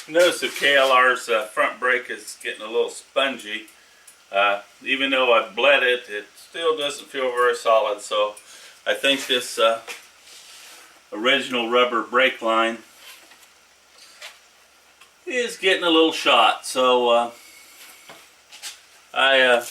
Notice the KLR's front brake is getting a little spongy. Even though I bled it, it still doesn't feel very solid. So I think this original rubber brake line is getting a little shot. So I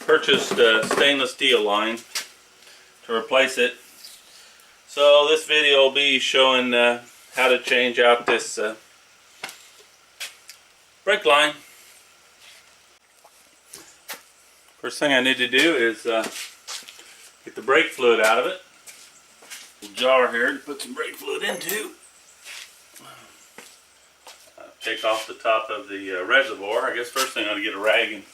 purchased a stainless steel line to replace it. So this video will be showing how to change out this brake line. First thing I need to do is get the brake fluid out of it. A little jar here to put some brake fluid into. Take off the top of the reservoir. I guess first thing I ought to get a rag and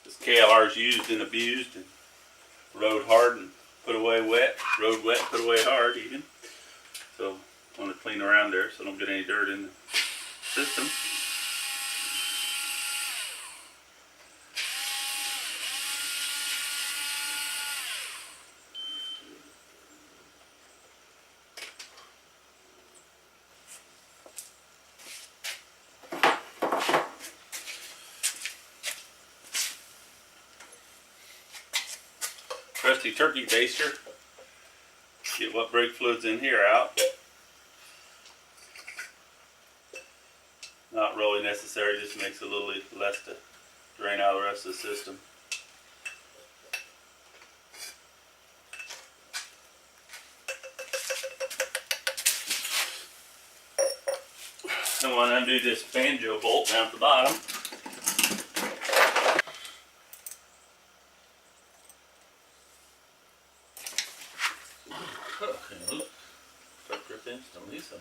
this KLR is used and abused and rode hard and put away wet, rode wet, put away hard even. So I want to clean around there so I don't get any dirt in the system. Trusty turkey baster. Get what brake fluid's in here out. Not really necessary, just makes it a little less to drain out the rest of the system. I want to undo this banjo bolt down at the bottom. Okay, start gripping instantly, so.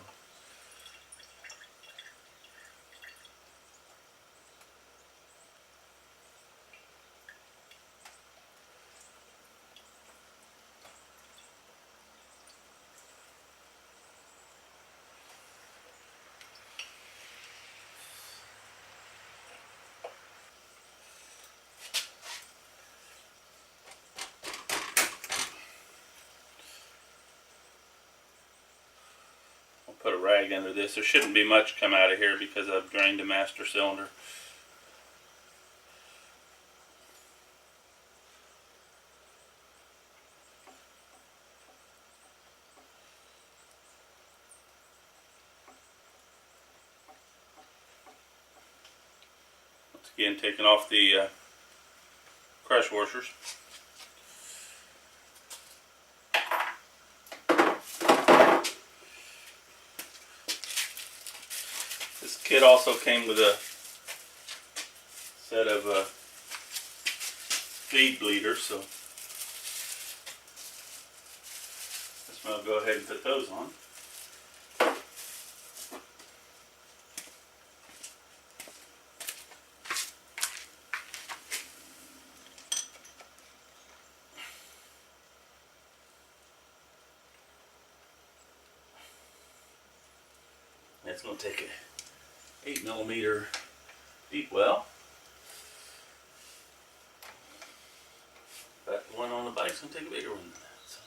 Put a rag under this. There shouldn't be much come out of here because I've drained the master cylinder. Once again, taking off the crush washers. This kit also came with a set of feed bleeders, so I'll go ahead and put those on. It's going to take an 8mm deep well. But the one on the bike's going to take a bigger one than that. So.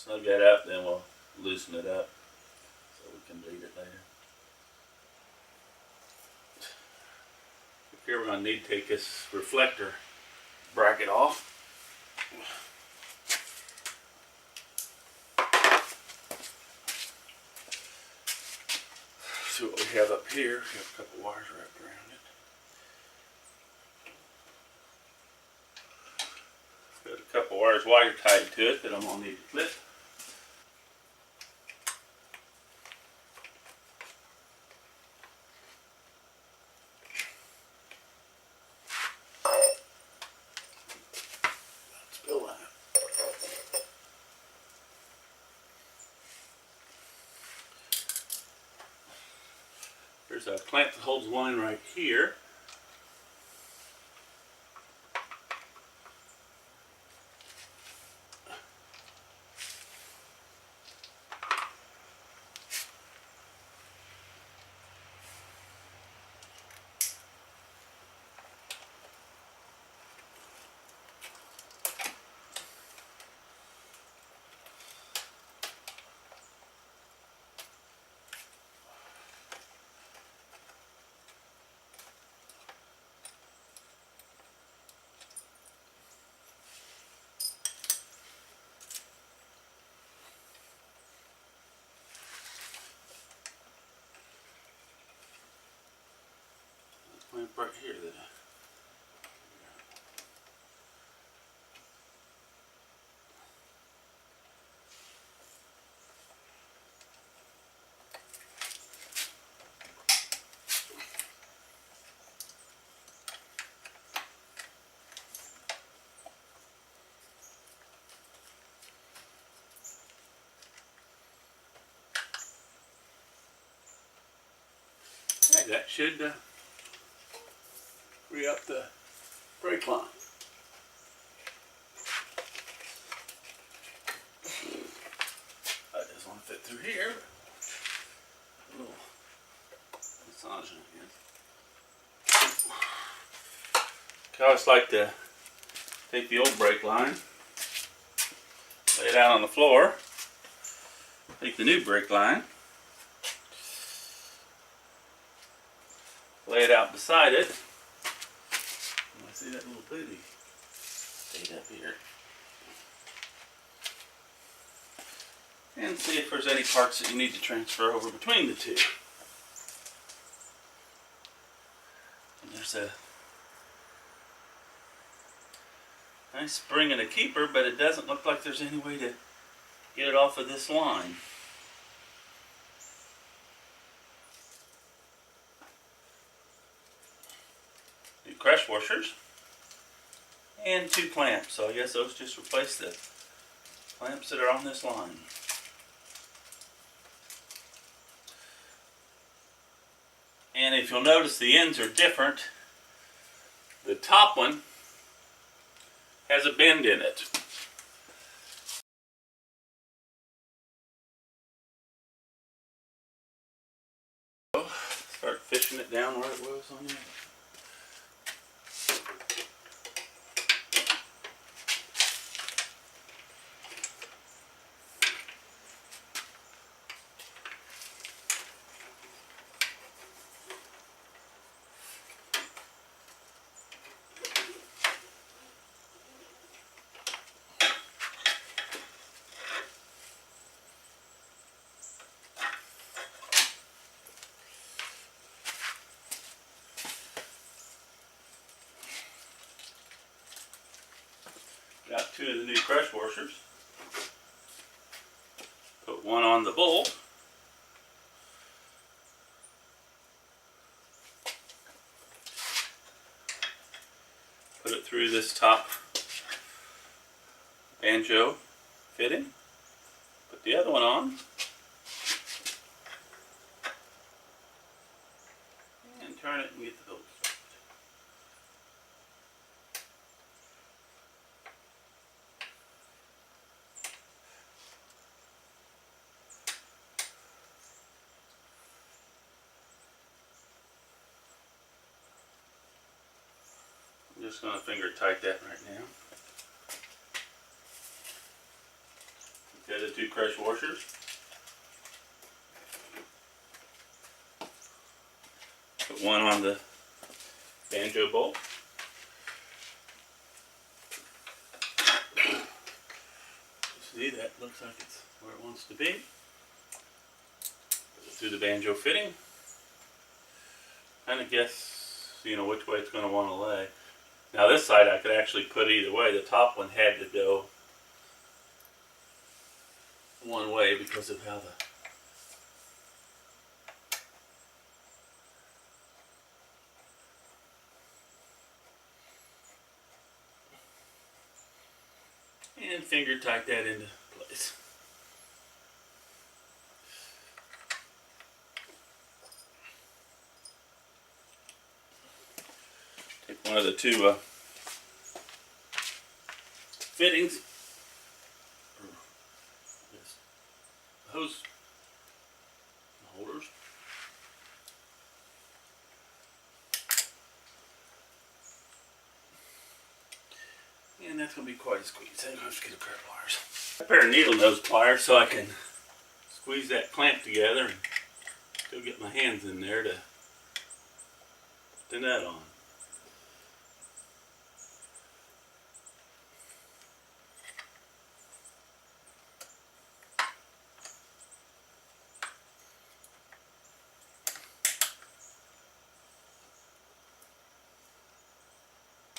snug that up, then we'll loosen it up so we can read it later. Here we're going to need to take this reflector bracket off. See what we have up here. We have a couple wires wrapped around it. Got a couple wires wire tied to it that I'm going to need to clip. There's a clamp that holds the line right here. Clamp right here that that should free up the brake line. That doesn't want to fit through here. A little massaging, I guess. I always like to take the old brake line, lay it out on the floor, take the new brake line, lay it out beside it. I see that little booty stayed up here. And see if there's any parts that you need to transfer over between the two. And there's a nice spring and a keeper, but it doesn't look like there's any way to get it off of this line. New crush washers and 2 clamps. So I guess those just replace the clamps that are on this line. And if you'll notice, the ends are different. The top one has a bend in it. Start fishing it down where it was on there. Got 2 of the new crush washers. Put one on the bolt. Put it through this top banjo fitting. Put the other one on. And turn it and get the bolt started. I'm just going to finger tight that right now. Got the 2 crush washers. Put one on the banjo bolt. See, that looks like it's where it wants to be. Put it through the banjo fitting. Kind of guess, you know, which way it's going to want to lay. Now this side I could actually put either way. The top one had to go one way because of how the and finger tight that into place. Take one of the 2 fittings, hose holders, and that's going to be quite a squeeze. I'm going to get a pair of pliers. A pair of needle nose pliers so I can squeeze that clamp together and still get my hands in there to put the nut on.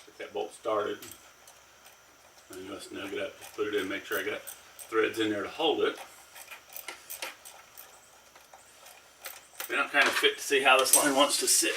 Get that bolt started. And you must snug it up, just put it in, make sure I got threads in there to hold it. Then I'm kind of fit to see how this line wants to sit.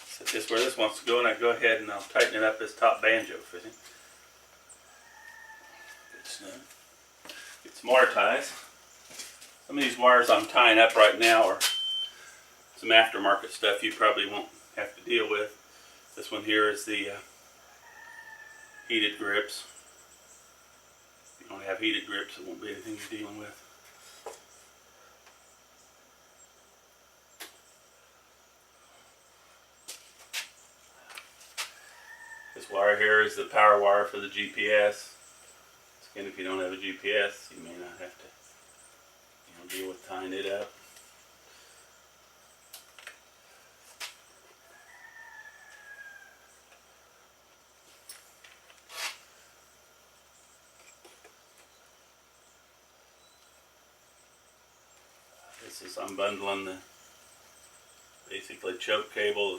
Set this where this wants to go, and I go ahead and I'll tighten it up this top banjo fitting. Good snug. Get some wire ties. Some of these wires I'm tying up right now are some aftermarket stuff you probably won't have to deal with. This one here is the heated grips. If you don't have heated grips, it won't be anything you're dealing with. This wire here is the power wire for the GPS. Again, if you don't have a GPS, you may not have to deal with tying it up. This is unbundling the basically choke cable,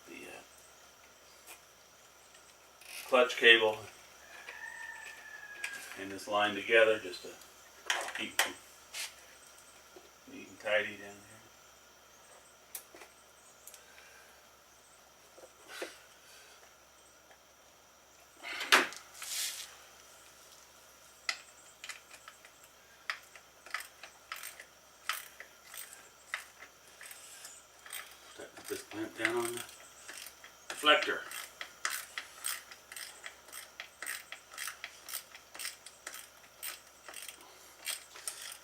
the clutch cable, and this line together just to keep them neat and tidy down here. Put this clamp down on the deflector.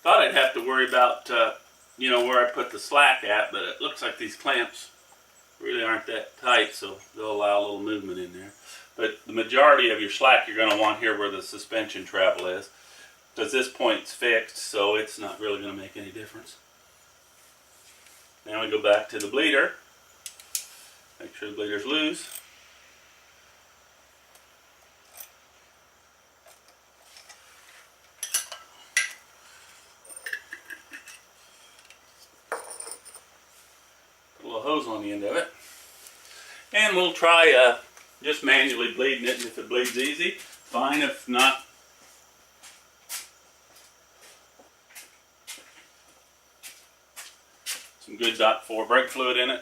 Thought I'd have to worry about where I put the slack at, but it looks like these clamps really aren't that tight, so they'll allow a little movement in there. But the majority of your slack you're going to want here where the suspension travel is, because this point's fixed, so it's not really going to make any difference. Now we go back to the bleeder. Make sure the bleeder's loose. Put a little hose on the end of it. And we'll try just manually bleeding it, and if it bleeds easy, fine. If not, some good .4 brake fluid in it.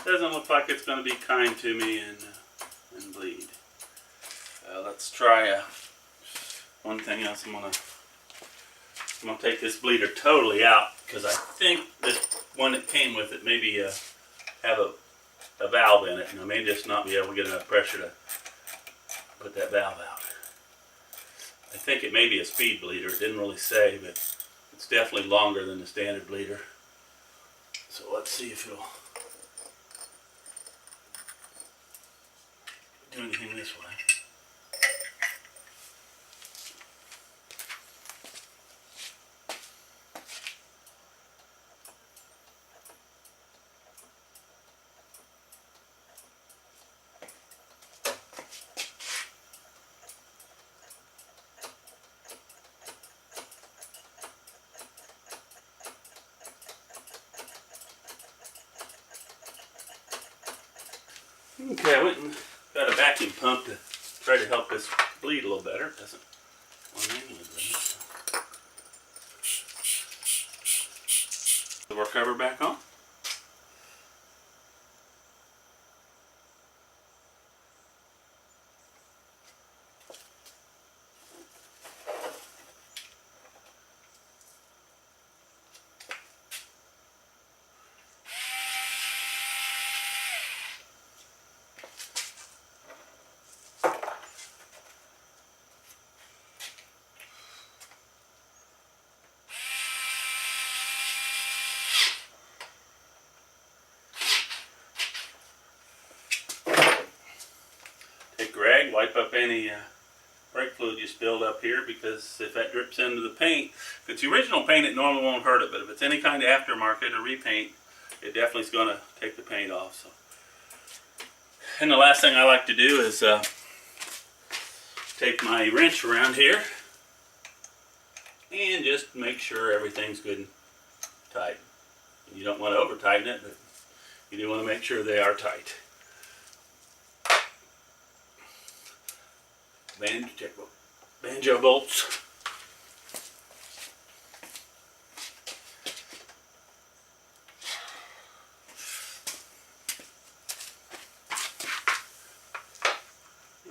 doesn't look like it's going to be kind to me and bleed. Let's try one thing else. I'm gonna take this bleeder totally out because I think this one that came with it maybe have a valve in it, and I may just not be able to get enough pressure to put that valve out. I think it may be a speed bleeder. It didn't really say, but it's definitely longer than the standard bleeder. So let's see if it'll do anything this way. Okay, I went and got a vacuum pump to try to help this bleed a little better. It doesn't manually bleed. So. Our cover back on. Take a rag, wipe up any brake fluid you spilled up here, because if that drips into the paint, if it's the original paint, it normally won't hurt it, but if it's any kind of aftermarket or repaint, it definitely is going to take the paint off. So, and the last thing I like to do is take my wrench around here and just make sure everything's good and tight. You don't want to over tighten it, but you do want to make sure they are tight. Banjo bolts.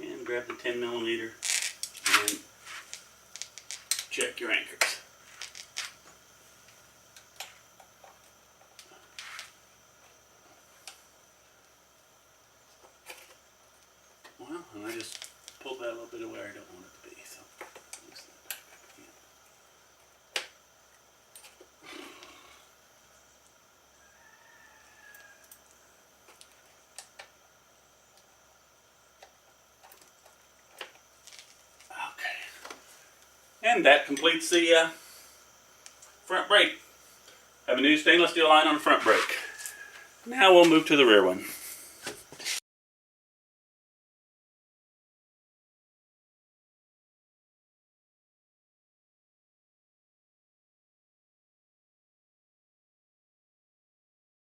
And grab the 10mm and check your anchors. Well, and I just pulled that a little bit of where I don't want it to be, so loosen that back up again. Okay. And that completes the front brake. Have a new stainless steel line on the front brake. Now we'll move to the rear one.